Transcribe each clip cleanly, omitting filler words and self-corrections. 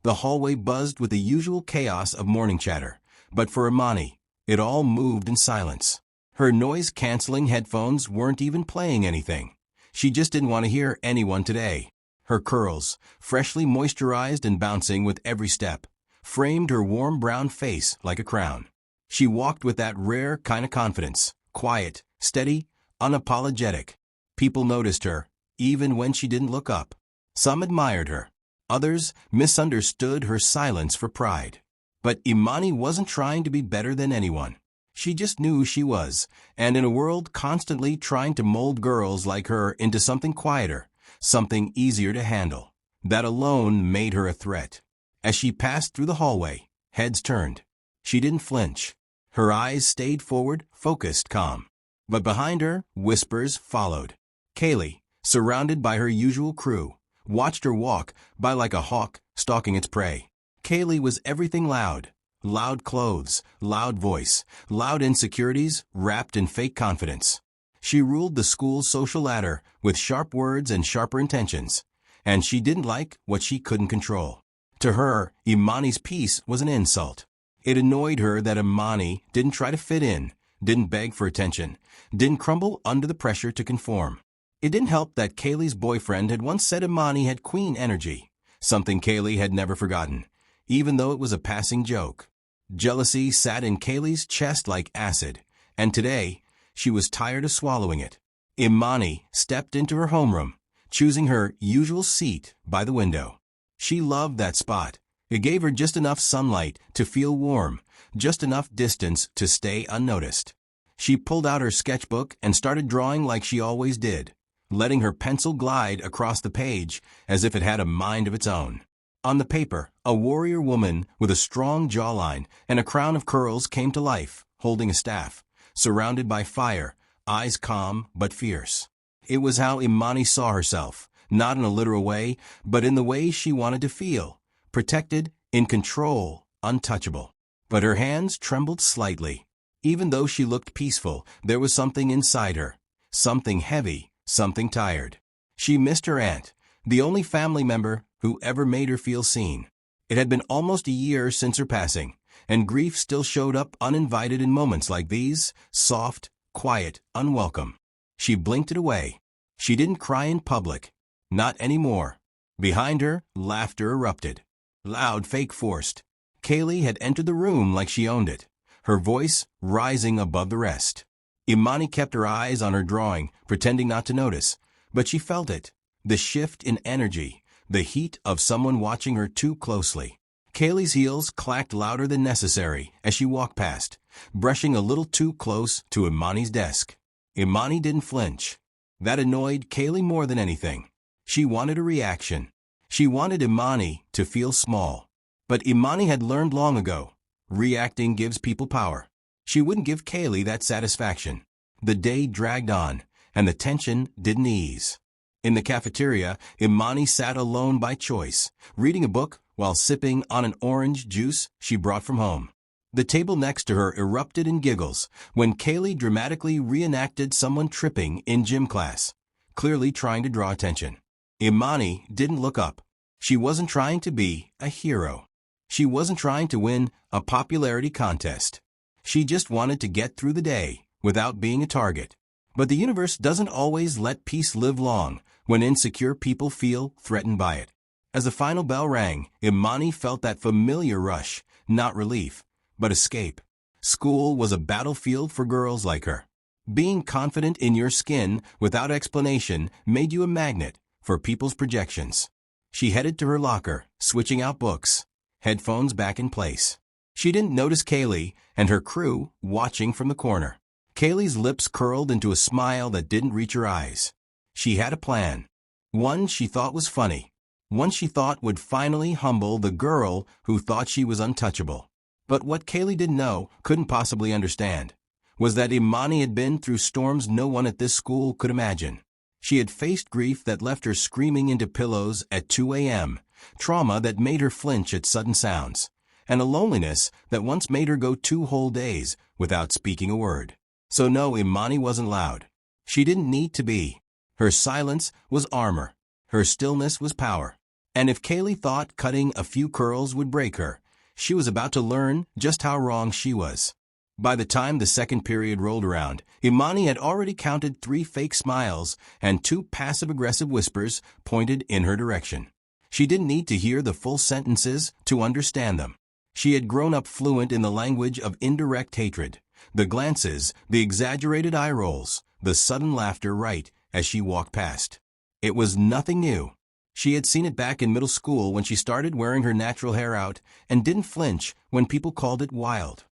The hallway buzzed with the usual chaos of morning chatter, but for Imani, it all moved in silence. Her noise-canceling headphones weren't even playing anything. She just didn't want to hear anyone today. Her curls, freshly moisturized and bouncing with every step, framed her warm brown face like a crown. She walked with that rare kind of confidence, quiet, steady, unapologetic. People noticed her, even when she didn't look up. Some admired her. Others misunderstood her silence for pride. But Imani wasn't trying to be better than anyone. She just knew she was, and in a world constantly trying to mold girls like her into something quieter, something easier to handle, that alone made her a threat. As she passed through the hallway, heads turned. She didn't flinch. Her eyes stayed forward, focused, calm. But behind her, whispers followed. Kaylee, surrounded by her usual crew, watched her walk by like a hawk stalking its prey. Kaylee was everything loud. Loud clothes, loud voice, loud insecurities wrapped in fake confidence. She ruled the school's social ladder with sharp words and sharper intentions, and she didn't like what she couldn't control. To her, Imani's peace was an insult. It annoyed her that Imani didn't try to fit in, didn't beg for attention, didn't crumble under the pressure to conform. It didn't help that Kaylee's boyfriend had once said Imani had queen energy, something Kaylee had never forgotten, even though it was a passing joke. Jealousy sat in Kaylee's chest like acid, and today, she was tired of swallowing it. Imani stepped into her homeroom, choosing her usual seat by the window. She loved that spot. It gave her just enough sunlight to feel warm, just enough distance to stay unnoticed. She pulled out her sketchbook and started drawing like she always did, letting her pencil glide across the page as if it had a mind of its own. On the paper, a warrior woman with a strong jawline and a crown of curls came to life, holding a staff, surrounded by fire, eyes calm but fierce. It was how Imani saw herself, not in a literal way, but in the way she wanted to feel, protected, in control, untouchable. But her hands trembled slightly. Even though she looked peaceful, there was something inside her, something heavy, something tired. She missed her aunt, the only family member who ever made her feel seen. It had been almost a year since her passing, and grief still showed up uninvited in moments like these, soft, quiet, unwelcome. She blinked it away. She didn't cry in public. Not anymore. Behind her, laughter erupted. Loud, fake, forced. Kaylee had entered the room like she owned it, her voice rising above the rest. Imani kept her eyes on her drawing, pretending not to notice, but she felt it. The shift in energy, the heat of someone watching her too closely. Kaylee's heels clacked louder than necessary as she walked past, brushing a little too close to Imani's desk. Imani didn't flinch. That annoyed Kaylee more than anything. She wanted a reaction. She wanted Imani to feel small. But Imani had learned long ago, reacting gives people power. She wouldn't give Kaylee that satisfaction. The day dragged on, and the tension didn't ease. In the cafeteria, Imani sat alone by choice, reading a book while sipping on an orange juice she brought from home. The table next to her erupted in giggles when Kaylee dramatically reenacted someone tripping in gym class, clearly trying to draw attention. Imani didn't look up. She wasn't trying to be a hero. She wasn't trying to win a popularity contest. She just wanted to get through the day without being a target. But the universe doesn't always let peace live long when insecure people feel threatened by it. As the final bell rang, Imani felt that familiar rush, not relief, but escape. School was a battlefield for girls like her. Being confident in your skin without explanation made you a magnet for people's projections. She headed to her locker, switching out books, headphones back in place. She didn't notice Kaylee and her crew watching from the corner. Kaylee's lips curled into a smile that didn't reach her eyes. She had a plan. One she thought was funny. One she thought would finally humble the girl who thought she was untouchable. But what Kaylee didn't know, couldn't possibly understand, was that Imani had been through storms no one at this school could imagine. She had faced grief that left her screaming into pillows at 2 a.m., trauma that made her flinch at sudden sounds, and a loneliness that once made her go 2 whole days without speaking a word. So no, Imani wasn't loud. She didn't need to be. Her silence was armor. Her stillness was power. And if Kaylee thought cutting a few curls would break her, she was about to learn just how wrong she was. By the time the second period rolled around, Imani had already counted 3 fake smiles and 2 passive-aggressive whispers pointed in her direction. She didn't need to hear the full sentences to understand them. She had grown up fluent in the language of indirect hatred. The glances, the exaggerated eye rolls, the sudden laughter right as she walked past. It was nothing new. She had seen it back in middle school when she started wearing her natural hair out and didn't flinch when people called it wild.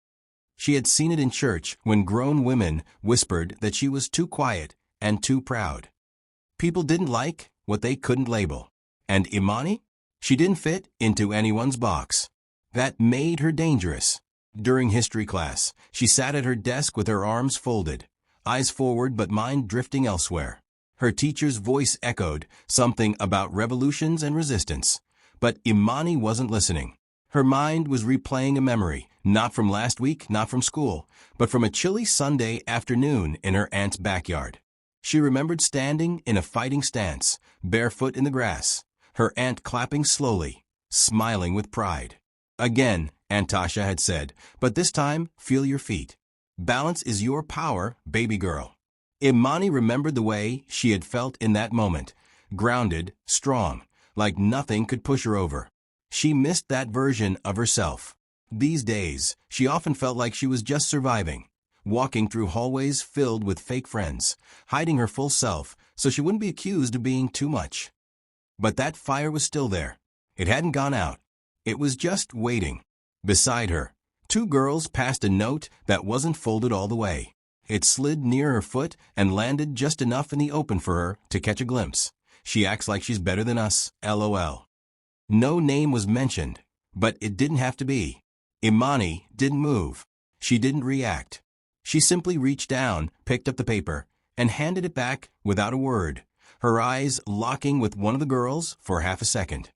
She had seen it in church when grown women whispered that she was too quiet and too proud. People didn't like what they couldn't label. And Imani? She didn't fit into anyone's box. That made her dangerous. During history class, she sat at her desk with her arms folded, eyes forward but mind drifting elsewhere. Her teacher's voice echoed something about revolutions and resistance. But Imani wasn't listening. Her mind was replaying a memory, not from last week, not from school, but from a chilly Sunday afternoon in her aunt's backyard. She remembered standing in a fighting stance, barefoot in the grass, her aunt clapping slowly, smiling with pride. Again, Aunt Tasha had said, but this time, feel your feet. Balance is your power, baby girl. Imani remembered the way she had felt in that moment, grounded, strong, like nothing could push her over. She missed that version of herself. These days, she often felt like she was just surviving, walking through hallways filled with fake friends, hiding her full self so she wouldn't be accused of being too much. But that fire was still there. It hadn't gone out. It was just waiting. Beside her, 2 girls passed a note that wasn't folded all the way. It slid near her foot and landed just enough in the open for her to catch a glimpse. She acts like she's better than us, LOL. No name was mentioned, but it didn't have to be. Imani didn't move. She didn't react. She simply reached down, picked up the paper, and handed it back without a word, her eyes locking with one of the girls for half a second.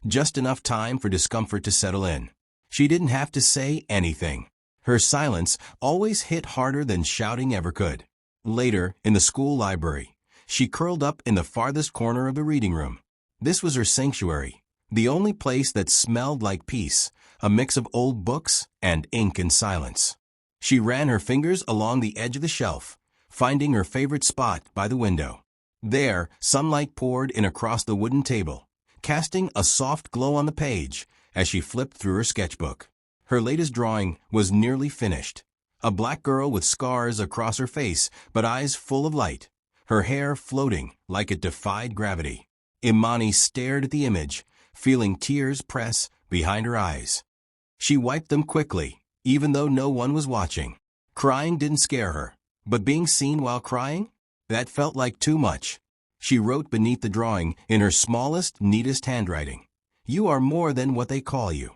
Just enough time for discomfort to settle in. She didn't have to say anything. Her silence always hit harder than shouting ever could. Later, in the school library, she curled up in the farthest corner of the reading room. This was her sanctuary, the only place that smelled like peace, a mix of old books and ink and silence. She ran her fingers along the edge of the shelf, finding her favorite spot by the window. There, sunlight poured in across the wooden table, casting a soft glow on the page as she flipped through her sketchbook. Her latest drawing was nearly finished. A black girl with scars across her face but eyes full of light, her hair floating like it defied gravity. Imani stared at the image, feeling tears press behind her eyes. She wiped them quickly, even though no one was watching. Crying didn't scare her, but being seen while crying? That felt like too much. She wrote beneath the drawing in her smallest, neatest handwriting, "You are more than what they call you."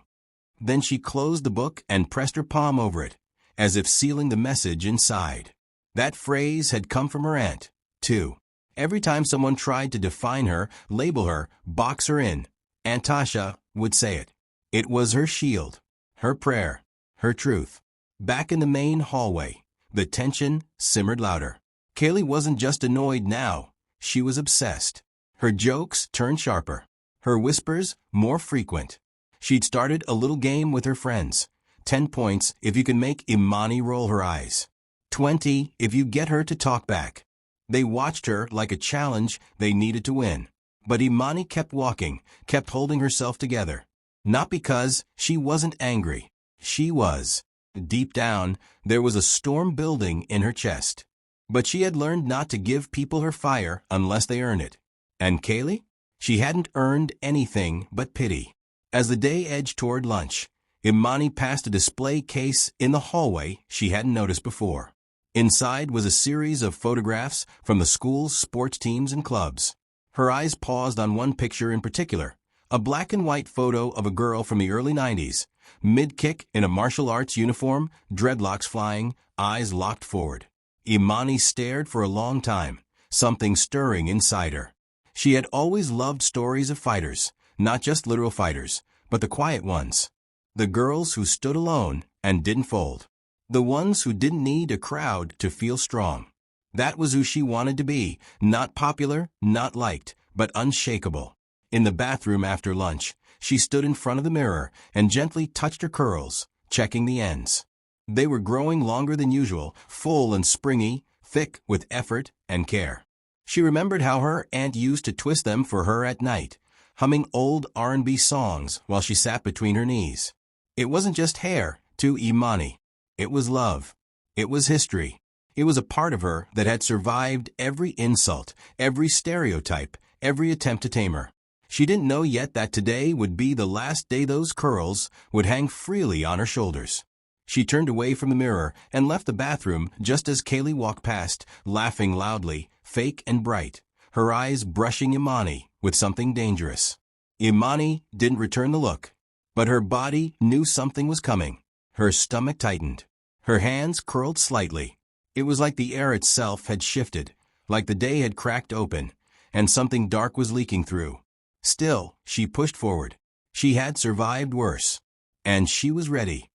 Then she closed the book and pressed her palm over it, as if sealing the message inside. That phrase had come from her aunt, too. Every time someone tried to define her, label her, box her in, Aunt Tasha would say it. It was her shield, her prayer, her truth. Back in the main hallway, the tension simmered louder. Kaylee wasn't just annoyed now, she was obsessed. Her jokes turned sharper, her whispers more frequent. She'd started a little game with her friends. 10 points if you can make Imani roll her eyes. 20 if you get her to talk back. They watched her like a challenge they needed to win. But Imani kept walking, kept holding herself together. Not because she wasn't angry. She was. Deep down, there was a storm building in her chest. But she had learned not to give people her fire unless they earn it. And Kaylee? She hadn't earned anything but pity. As the day edged toward lunch, Imani passed a display case in the hallway she hadn't noticed before. Inside was a series of photographs from the school's sports teams and clubs. Her eyes paused on one picture in particular, a black and white photo of a girl from the early 90s, mid-kick in a martial arts uniform, dreadlocks flying, eyes locked forward. Imani stared for a long time, something stirring inside her. She had always loved stories of fighters, not just literal fighters, but the quiet ones. The girls who stood alone and didn't fold. The ones who didn't need a crowd to feel strong. That was who she wanted to be, not popular, not liked, but unshakable. In the bathroom after lunch, she stood in front of the mirror and gently touched her curls, checking the ends. They were growing longer than usual, full and springy, thick with effort and care. She remembered how her aunt used to twist them for her at night, humming old R&B songs while she sat between her knees. It wasn't just hair to Imani. It was love. It was history. It was a part of her that had survived every insult, every stereotype, every attempt to tame her. She didn't know yet that today would be the last day those curls would hang freely on her shoulders. She turned away from the mirror and left the bathroom just as Kaylee walked past, laughing loudly, fake and bright, her eyes brushing Imani with something dangerous. Imani didn't return the look, but her body knew something was coming. Her stomach tightened. Her hands curled slightly. It was like the air itself had shifted, like the day had cracked open, and something dark was leaking through. Still, she pushed forward. She had survived worse. And she was ready.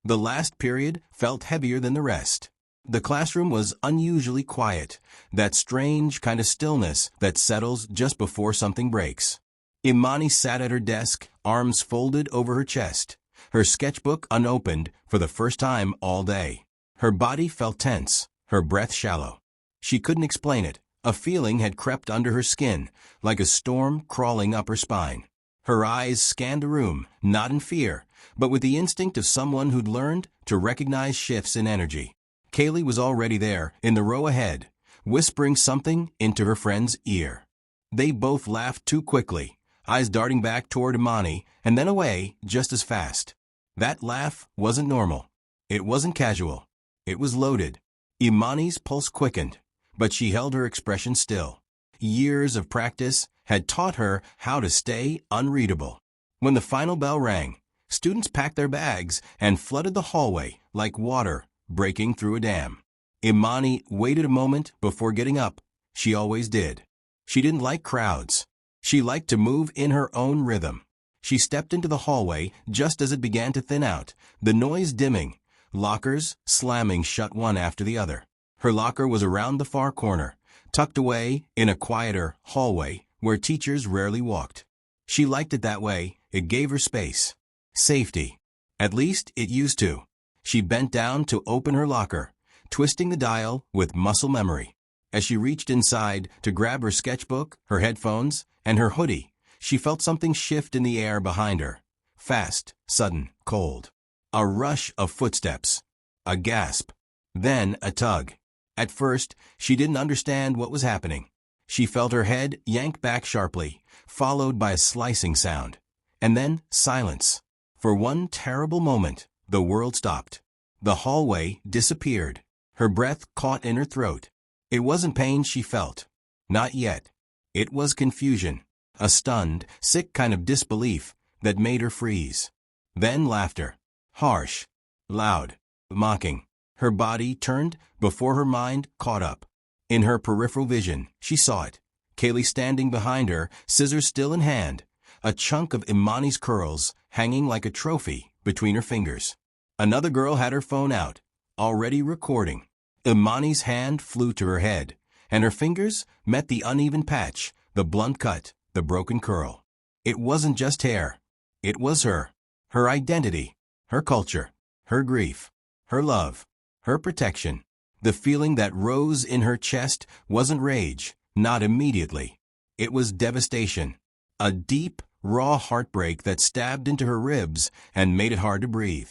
The last period felt heavier than the rest. The classroom was unusually quiet, that strange kind of stillness that settles just before something breaks. Imani sat at her desk, arms folded over her chest, her sketchbook unopened for the first time all day. Her body felt tense, her breath shallow. She couldn't explain it. A feeling had crept under her skin, like a storm crawling up her spine. Her eyes scanned the room, not in fear, but with the instinct of someone who'd learned to recognize shifts in energy. Kaylee was already there, in the row ahead, whispering something into her friend's ear. They both laughed too quickly, eyes darting back toward Imani, and then away just as fast. That laugh wasn't normal. It wasn't casual. It was loaded. Imani's pulse quickened, but she held her expression still. Years of practice had taught her how to stay unreadable. When the final bell rang, students packed their bags and flooded the hallway like water breaking through a dam. Imani waited a moment before getting up. She always did. She didn't like crowds. She liked to move in her own rhythm. She stepped into the hallway just as it began to thin out, the noise dimming, lockers slamming shut one after the other. Her locker was around the far corner, tucked away in a quieter hallway where teachers rarely walked. She liked it that way. It gave her space. Safety. At least it used to. She bent down to open her locker, twisting the dial with muscle memory. As she reached inside to grab her sketchbook, her headphones, and her hoodie, she felt something shift in the air behind her. Fast, sudden, cold. A rush of footsteps. A gasp. Then a tug. At first, she didn't understand what was happening. She felt her head yank back sharply, followed by a slicing sound. And then silence. For one terrible moment, the world stopped. The hallway disappeared. Her breath caught in her throat. It wasn't pain she felt. Not yet. It was confusion. A stunned, sick kind of disbelief that made her freeze. Then laughter. Harsh. Loud. Mocking. Her body turned before her mind caught up. In her peripheral vision, she saw it. Kaylee standing behind her, scissors still in hand, a chunk of Imani's curls hanging like a trophy between her fingers. Another girl had her phone out, already recording. Imani's hand flew to her head, and her fingers met the uneven patch, the blunt cut, the broken curl. It wasn't just hair. It was her. Her identity. Her culture. Her grief. Her love. Her protection. The feeling that rose in her chest wasn't rage, not immediately. It was devastation. A deep, raw heartbreak that stabbed into her ribs and made it hard to breathe.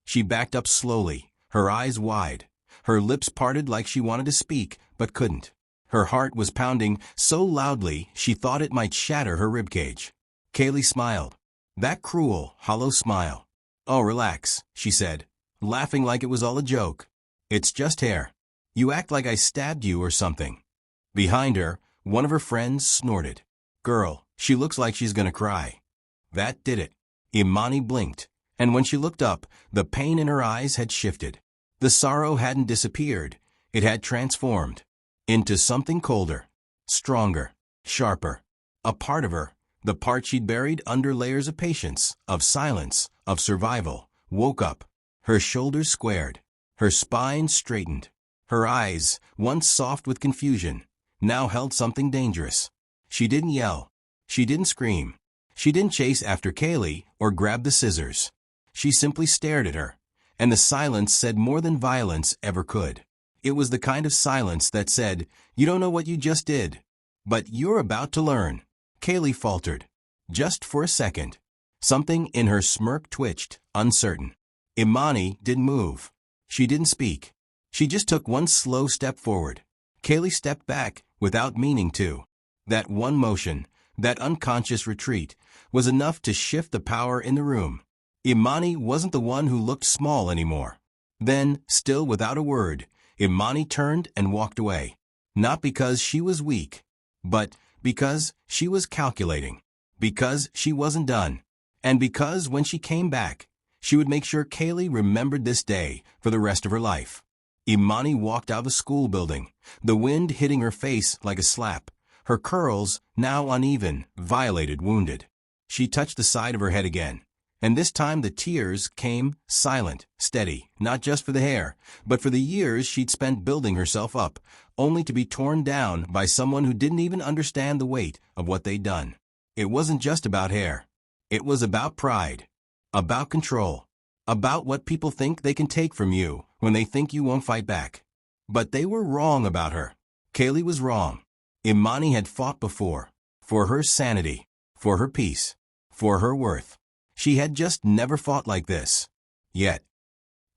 She backed up slowly, her eyes wide, her lips parted like she wanted to speak, but couldn't. Her heart was pounding so loudly she thought it might shatter her ribcage. Kaylee smiled. That cruel, hollow smile. "Oh, relax," she said, laughing like it was all a joke. "It's just hair. You act like I stabbed you or something." Behind her, one of her friends snorted. "Girl, she looks like she's gonna cry." That did it. Imani blinked, and when she looked up, the pain in her eyes had shifted. The sorrow hadn't disappeared. It had transformed into something colder, stronger, sharper. A part of her, the part she'd buried under layers of patience, of silence, of survival, woke up. Her shoulders squared, her spine straightened. Her eyes, once soft with confusion, now held something dangerous. She didn't yell. She didn't scream. She didn't chase after Kaylee or grab the scissors. She simply stared at her, and the silence said more than violence ever could. It was the kind of silence that said, "You don't know what you just did, but you're about to learn." Kaylee faltered. Just for a second. Something in her smirk twitched, uncertain. Imani didn't move. She didn't speak. She just took one slow step forward. Kaylee stepped back without meaning to. That one motion, that unconscious retreat, was enough to shift the power in the room. Imani wasn't the one who looked small anymore. Then, still without a word, Imani turned and walked away. Not because she was weak, but because she was calculating. Because she wasn't done. And because when she came back, she would make sure Kaylee remembered this day for the rest of her life. Imani walked out of the school building, the wind hitting her face like a slap, her curls, now uneven, violated, wounded. She touched the side of her head again, and this time the tears came silent, steady, not just for the hair, but for the years she'd spent building herself up, only to be torn down by someone who didn't even understand the weight of what they'd done. It wasn't just about hair. It was about pride, about control, about what people think they can take from you when they think you won't fight back. But they were wrong about her. Kaylee was wrong. Imani had fought before, for her sanity, for her peace, for her worth. She had just never fought like this. Yet,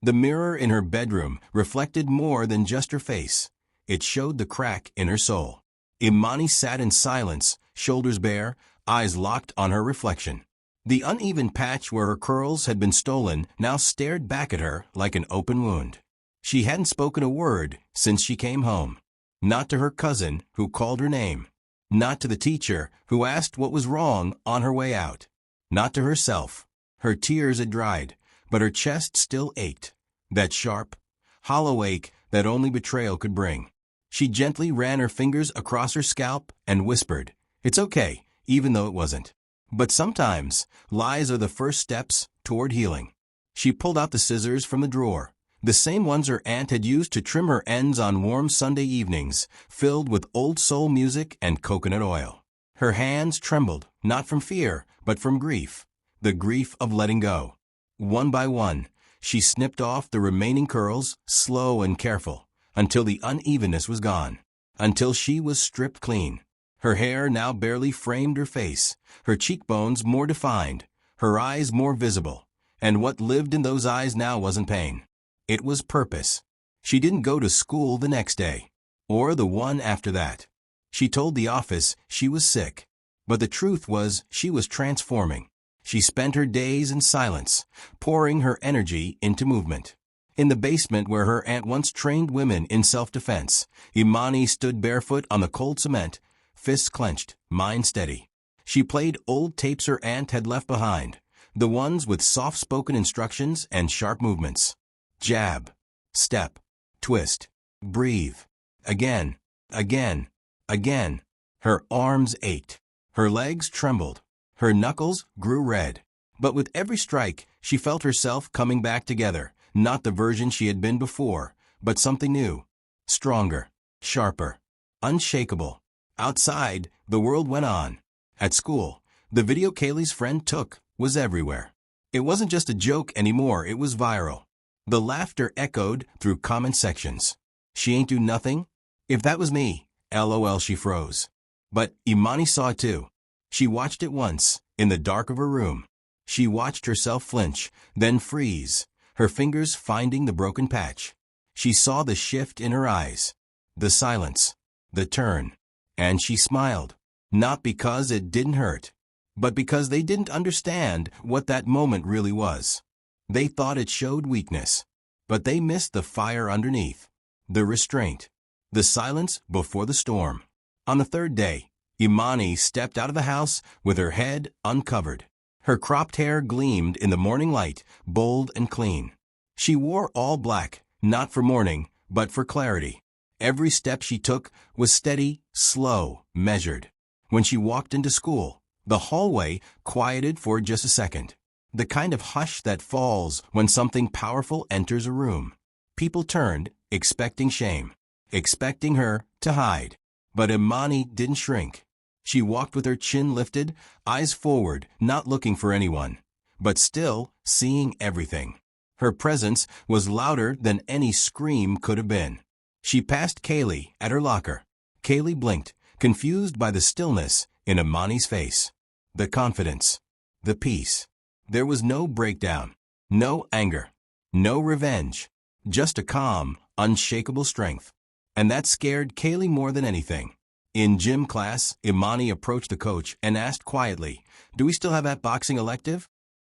the mirror in her bedroom reflected more than just her face. It showed the crack in her soul. Imani sat in silence, shoulders bare, eyes locked on her reflection. The uneven patch where her curls had been stolen now stared back at her like an open wound. She hadn't spoken a word since she came home. Not to her cousin, who called her name. Not to the teacher, who asked what was wrong on her way out. Not to herself. Her tears had dried, but her chest still ached. That sharp, hollow ache that only betrayal could bring. She gently ran her fingers across her scalp and whispered, "It's okay," even though it wasn't. But sometimes, lies are the first steps toward healing. She pulled out the scissors from the drawer, the same ones her aunt had used to trim her ends on warm Sunday evenings, filled with old soul music and coconut oil. Her hands trembled, not from fear, but from grief, the grief of letting go. One by one, she snipped off the remaining curls, slow and careful, until the unevenness was gone, until she was stripped clean. Her hair now barely framed her face, her cheekbones more defined, her eyes more visible, and what lived in those eyes now wasn't pain. It was purpose. She didn't go to school the next day, or the one after that. She told the office she was sick, but the truth was she was transforming. She spent her days in silence, pouring her energy into movement. In the basement where her aunt once trained women in self-defense, Imani stood barefoot on the cold cement, fists clenched, mind steady. She played old tapes her aunt had left behind, the ones with soft-spoken instructions and sharp movements. Jab, step, twist, breathe. Again, again, again. Her arms ached. Her legs trembled. Her knuckles grew red. But with every strike, she felt herself coming back together, not the version she had been before, but something new, stronger, sharper, unshakable. Outside, the world went on. At school, the video Kaylee's friend took was everywhere. It wasn't just a joke anymore, it was viral. The laughter echoed through comment sections. "She ain't do nothing? If that was me, LOL," she froze. But Imani saw it too. She watched it once, in the dark of her room. She watched herself flinch, then freeze, her fingers finding the broken patch. She saw the shift in her eyes, the silence, the turn. And she smiled, not because it didn't hurt, but because they didn't understand what that moment really was. They thought it showed weakness, but they missed the fire underneath, the restraint, the silence before the storm. On the third day, Imani stepped out of the house with her head uncovered. Her cropped hair gleamed in the morning light, bold and clean. She wore all black, not for mourning, but for clarity. Every step she took was steady, slow, measured. When she walked into school, the hallway quieted for just a second. The kind of hush that falls when something powerful enters a room. People turned, expecting shame, expecting her to hide. But Imani didn't shrink. She walked with her chin lifted, eyes forward, not looking for anyone, but still seeing everything. Her presence was louder than any scream could have been. She passed Kaylee at her locker. Kaylee blinked, confused by the stillness in Imani's face. The confidence. The peace. There was no breakdown. No anger. No revenge. Just a calm, unshakable strength. And that scared Kaylee more than anything. In gym class, Imani approached the coach and asked quietly, "Do we still have that boxing elective?"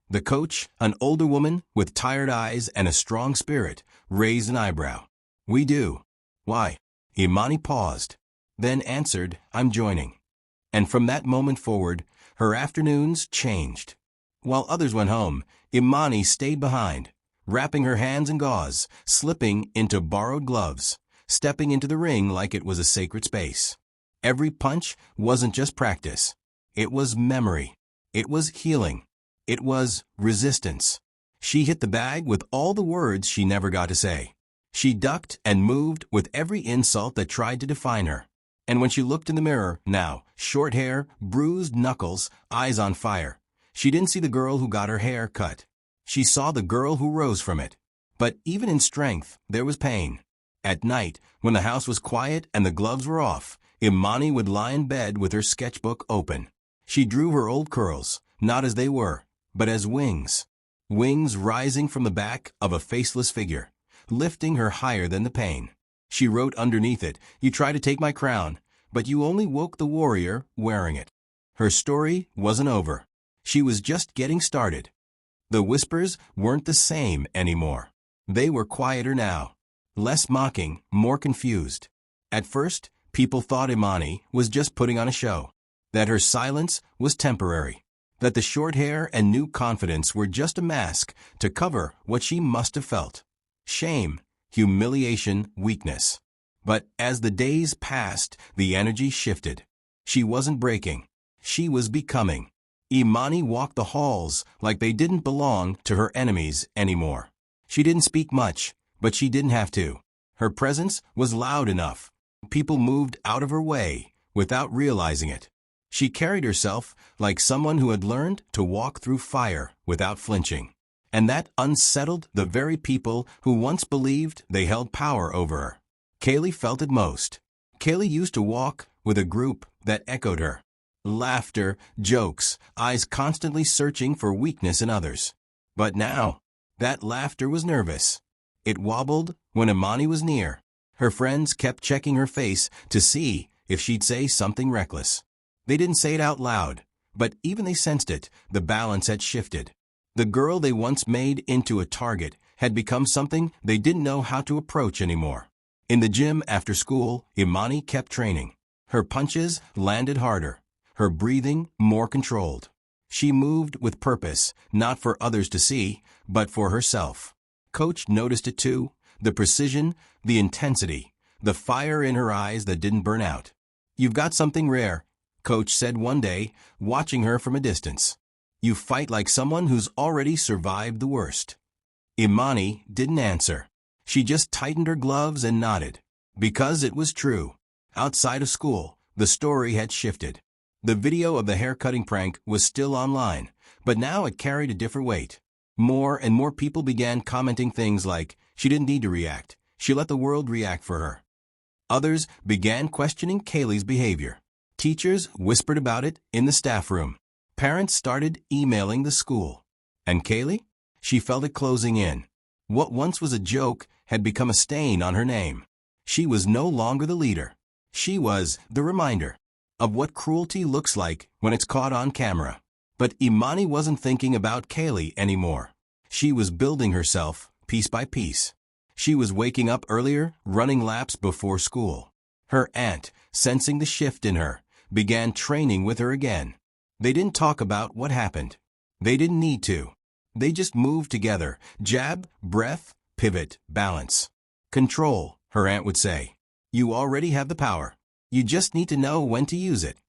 The coach, an older woman with tired eyes and a strong spirit, raised an eyebrow. "We do." "Why?" Imani paused, then answered, "I'm joining." And from that moment forward, her afternoons changed. While others went home, Imani stayed behind, wrapping her hands in gauze, slipping into borrowed gloves, stepping into the ring like it was a sacred space. Every punch wasn't just practice. It was memory. It was healing. It was resistance. She hit the bag with all the words she never got to say. She ducked and moved with every insult that tried to define her. And when she looked in the mirror, now, short hair, bruised knuckles, eyes on fire, she didn't see the girl who got her hair cut. She saw the girl who rose from it. But even in strength, there was pain. At night, when the house was quiet and the gloves were off, Imani would lie in bed with her sketchbook open. She drew her old curls, not as they were, but as wings. Wings rising from the back of a faceless figure, lifting her higher than the pain. She wrote underneath it, "You tried to take my crown, but you only woke the warrior wearing it." Her story wasn't over. She was just getting started. The whispers weren't the same anymore. They were quieter now. Less mocking, more confused. At first, people thought Imani was just putting on a show. That her silence was temporary. That the short hair and new confidence were just a mask to cover what she must have felt. Shame, humiliation, weakness. But as the days passed, the energy shifted. She wasn't breaking. She was becoming. Imani walked the halls like they didn't belong to her enemies anymore. She didn't speak much, but she didn't have to. Her presence was loud enough. People moved out of her way without realizing it. She carried herself like someone who had learned to walk through fire without flinching. And that unsettled the very people who once believed they held power over her. Kaylee felt it most. Kaylee used to walk with a group that echoed her. Laughter, jokes, eyes constantly searching for weakness in others. But now, that laughter was nervous. It wobbled when Imani was near. Her friends kept checking her face to see if she'd say something reckless. They didn't say it out loud, but even they sensed it. The balance had shifted. The girl they once made into a target had become something they didn't know how to approach anymore. In the gym after school, Imani kept training. Her punches landed harder. Her breathing more controlled. She moved with purpose, not for others to see, but for herself. Coach noticed it too, the precision, the intensity, the fire in her eyes that didn't burn out. "You've got something rare," Coach said one day, watching her from a distance. "You fight like someone who's already survived the worst." Imani didn't answer. She just tightened her gloves and nodded. Because it was true. Outside of school, the story had shifted. The video of the haircutting prank was still online, but now it carried a different weight. More and more people began commenting things like, "She didn't need to react. She let the world react for her." Others began questioning Kaylee's behavior. Teachers whispered about it in the staff room. Parents started emailing the school. And Kaylee? She felt it closing in. What once was a joke had become a stain on her name. She was no longer the leader. She was the reminder of what cruelty looks like when it's caught on camera. But Imani wasn't thinking about Kaylee anymore. She was building herself piece by piece. She was waking up earlier, running laps before school. Her aunt, sensing the shift in her, began training with her again. They didn't talk about what happened. They didn't need to. They just moved together, jab, breath, pivot, balance. "Control," her aunt would say. "You already have the power. You just need to know when to use it."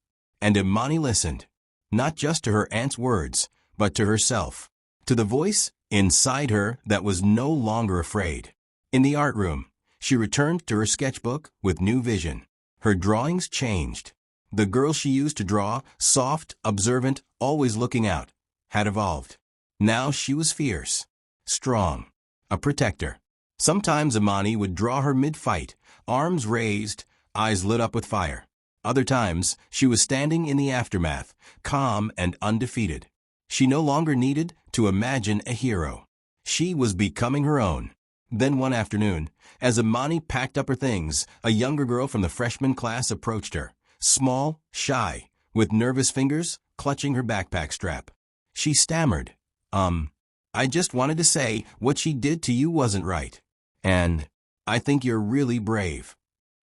And Imani listened, not just to her aunt's words, but to herself, to the voice inside her that was no longer afraid. In the art room, she returned to her sketchbook with new vision. Her drawings changed. The girl she used to draw, soft, observant, always looking out, had evolved. Now she was fierce, strong, a protector. Sometimes Imani would draw her mid-fight, arms raised, eyes lit up with fire. Other times, she was standing in the aftermath, calm and undefeated. She no longer needed to imagine a hero. She was becoming her own. Then one afternoon, as Imani packed up her things, a younger girl from the freshman class approached her, small, shy, with nervous fingers clutching her backpack strap. She stammered, I just wanted to say what she did to you wasn't right. And I think you're really brave.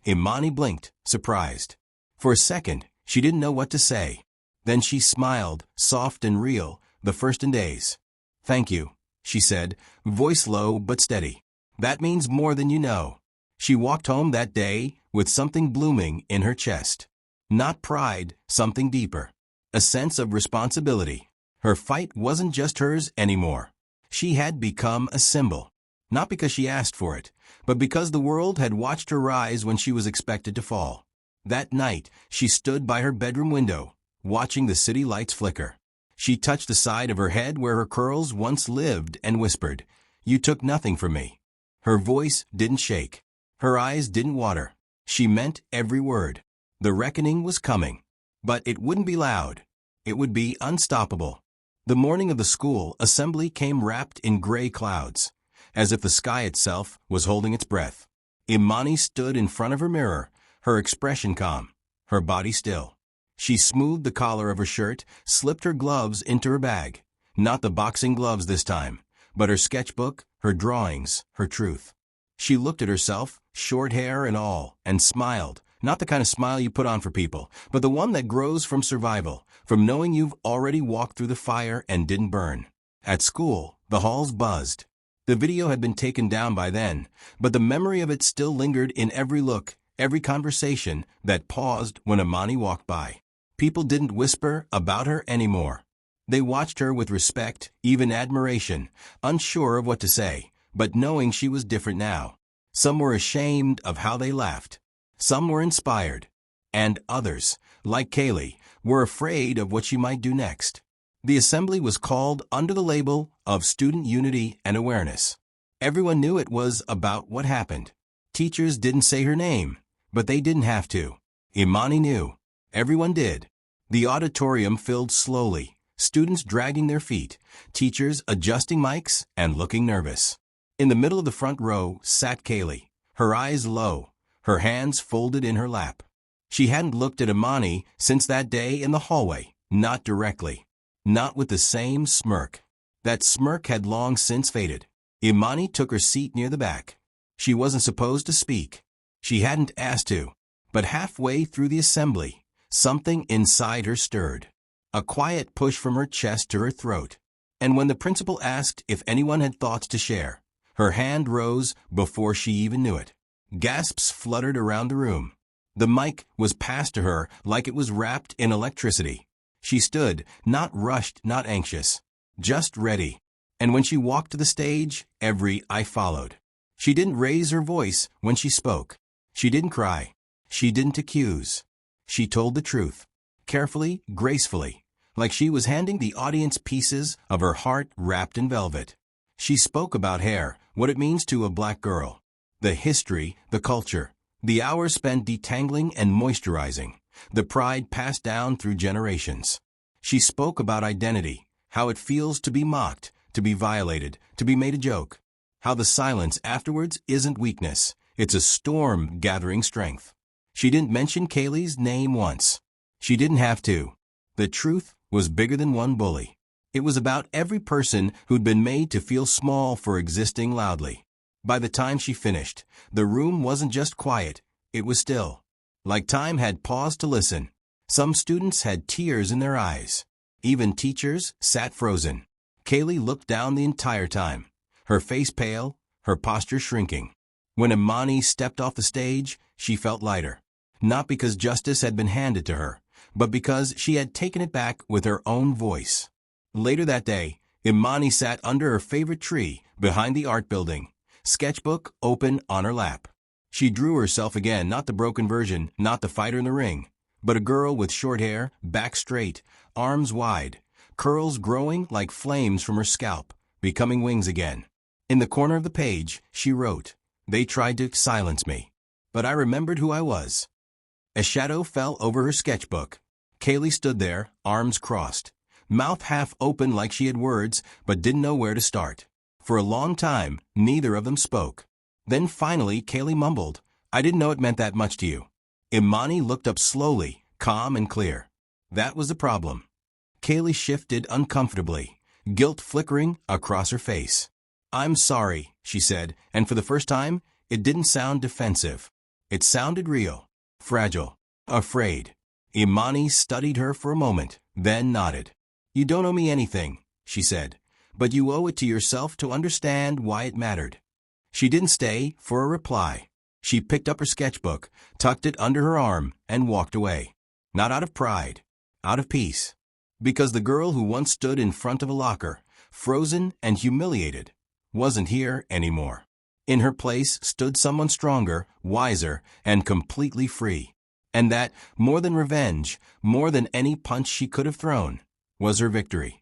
Imani blinked, surprised. For a second, she didn't know what to say. Then she smiled, soft and real, the first in days. Thank you, she said, voice low but steady. That means more than you know. She walked home that day with something blooming in her chest. Not pride, something deeper. A sense of responsibility. Her fight wasn't just hers anymore. She had become a symbol. Not because she asked for it, but because the world had watched her rise when she was expected to fall. That night, she stood by her bedroom window, watching the city lights flicker. She touched the side of her head where her curls once lived and whispered, "You took nothing from me." Her voice didn't shake. Her eyes didn't water. She meant every word. The reckoning was coming. But it wouldn't be loud. It would be unstoppable. The morning of the school assembly came wrapped in gray clouds, as if the sky itself was holding its breath. Imani stood in front of her mirror, her expression calm, her body still. She smoothed the collar of her shirt, slipped her gloves into her bag. Not the boxing gloves this time, but her sketchbook, her drawings, her truth. She looked at herself, short hair and all, and smiled. Not the kind of smile you put on for people, but the one that grows from survival, from knowing you've already walked through the fire and didn't burn. At school, the halls buzzed. The video had been taken down by then, but the memory of it still lingered in every look, every conversation that paused when Imani walked by. People didn't whisper about her anymore. They watched her with respect, even admiration, unsure of what to say, but knowing she was different now. Some were ashamed of how they laughed. Some were inspired. And others, like Kaylee, were afraid of what she might do next. The assembly was called under the label of Student Unity and Awareness. Everyone knew it was about what happened. Teachers didn't say her name, but they didn't have to. Imani knew. Everyone did. The auditorium filled slowly, students dragging their feet, teachers adjusting mics and looking nervous. In the middle of the front row sat Kaylee, her eyes low, her hands folded in her lap. She hadn't looked at Imani since that day in the hallway, not directly, not with the same smirk. That smirk had long since faded. Imani took her seat near the back. She wasn't supposed to speak. She hadn't asked to. But halfway through the assembly, something inside her stirred. A quiet push from her chest to her throat. And when the principal asked if anyone had thoughts to share, her hand rose before she even knew it. Gasps fluttered around the room. The mic was passed to her like it was wrapped in electricity. She stood, not rushed, not anxious, just ready. And when she walked to the stage, every eye followed. She didn't raise her voice when she spoke. She didn't cry. She didn't accuse. She told the truth, carefully, gracefully, like she was handing the audience pieces of her heart wrapped in velvet. She spoke about hair, what it means to a black girl, the history, the culture, the hours spent detangling and moisturizing, the pride passed down through generations. She spoke about identity, how it feels to be mocked, to be violated, to be made a joke, how the silence afterwards isn't weakness, it's a storm gathering strength. She didn't mention Kaylee's name once. She didn't have to. The truth was bigger than one bully. It was about every person who'd been made to feel small for existing loudly. By the time she finished, the room wasn't just quiet, it was still. Like time had paused to listen. Some students had tears in their eyes. Even teachers sat frozen. Kaylee looked down the entire time, her face pale, her posture shrinking. When Imani stepped off the stage, she felt lighter. Not because justice had been handed to her, but because she had taken it back with her own voice. Later that day, Imani sat under her favorite tree behind the art building, sketchbook open on her lap. She drew herself again, not the broken version, not the fighter in the ring, but a girl with short hair, back straight, arms wide, curls growing like flames from her scalp, becoming wings again. In the corner of the page, she wrote, "They tried to silence me, but I remembered who I was." A shadow fell over her sketchbook. Kaylee stood there, arms crossed, mouth half open like she had words but didn't know where to start. For a long time, neither of them spoke. Then finally, Kaylee mumbled, "I didn't know it meant that much to you." Imani looked up slowly, calm and clear. That was the problem. Kaylee shifted uncomfortably, guilt flickering across her face. "I'm sorry," she said, and for the first time, it didn't sound defensive. It sounded real, fragile, afraid. Imani studied her for a moment, then nodded. "You don't owe me anything," she said, "but you owe it to yourself to understand why it mattered." She didn't stay for a reply. She picked up her sketchbook, tucked it under her arm, and walked away. Not out of pride, out of peace. Because the girl who once stood in front of a locker, frozen and humiliated, wasn't here anymore. In her place stood someone stronger, wiser, and completely free. And that, more than revenge, more than any punch she could have thrown, was her victory.